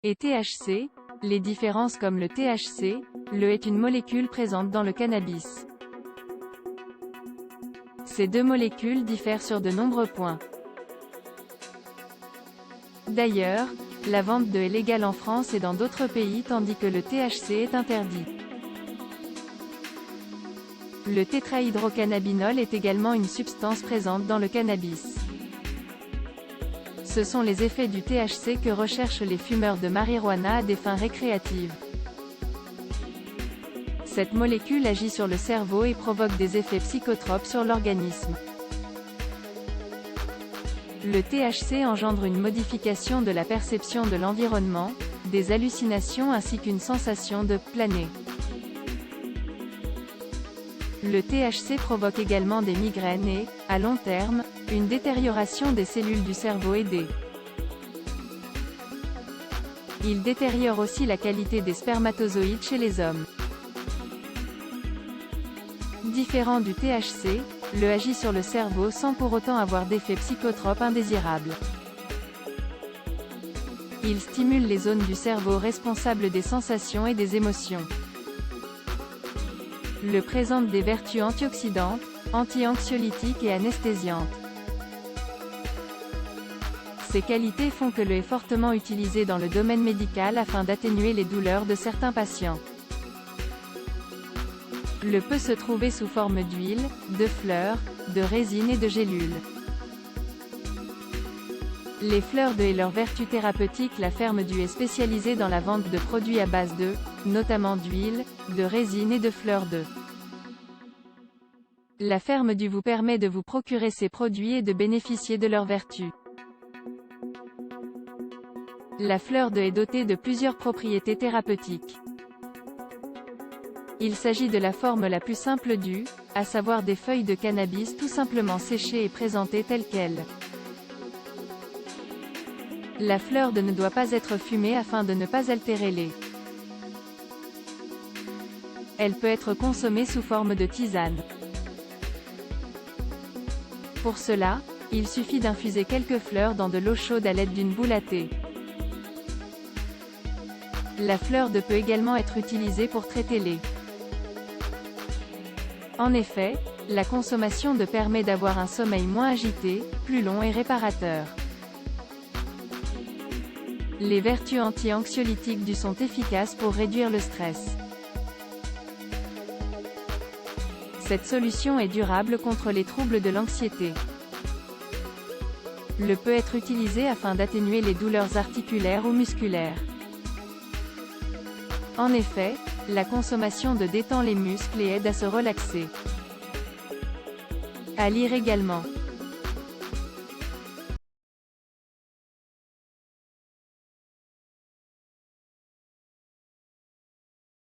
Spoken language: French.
et THC. Les différences comme le THC, le est une molécule présente dans le cannabis. Ces deux molécules diffèrent sur de nombreux points. D'ailleurs, la vente de est légale en France et dans d'autres pays tandis que le THC est interdit. Le tétrahydrocannabinol est également une substance présente dans le cannabis. Ce sont les effets du THC que recherchent les fumeurs de marijuana à des fins récréatives. Cette molécule agit sur le cerveau et provoque des effets psychotropes sur l'organisme. Le THC engendre une modification de la perception de l'environnement, des hallucinations ainsi qu'une sensation de « planer ». Le THC provoque également des migraines et, à long terme, une détérioration des cellules du cerveau aidées. Il détériore aussi la qualité des spermatozoïdes chez les hommes. Différent du THC, le agit sur le cerveau sans pour autant avoir d'effets psychotropes indésirables. Il stimule les zones du cerveau responsables des sensations et des émotions. Le présente des vertus antioxydantes, anti-anxiolytiques et anesthésiantes. Ces qualités font que le est fortement utilisé dans le domaine médical afin d'atténuer les douleurs de certains patients. Le peut se trouver sous forme d'huile, de fleurs, de résine et de gélules. Les fleurs de et leurs vertus thérapeutiques. La ferme du est spécialisée dans la vente de produits à base de, notamment d'huile, de résine et de fleurs de. La ferme du vous permet de vous procurer ces produits et de bénéficier de leurs vertus. La fleur de est dotée de plusieurs propriétés thérapeutiques. Il s'agit de la forme la plus simple du, à savoir des feuilles de cannabis tout simplement séchées et présentées telles quelles. La fleur de ne doit pas être fumée afin de ne pas altérer les. Elle peut être consommée sous forme de tisane. Pour cela, il suffit d'infuser quelques fleurs dans de l'eau chaude à l'aide d'une boule à thé. La fleur de peut également être utilisée pour traiter les. En effet, la consommation de permet d'avoir un sommeil moins agité, plus long et réparateur. Les vertus anti-anxiolytiques du sont efficaces pour réduire le stress. Cette solution est durable contre les troubles de l'anxiété. Le peut être utilisé afin d'atténuer les douleurs articulaires ou musculaires. En effet, la consommation de détend les muscles et aide à se relaxer. À lire également.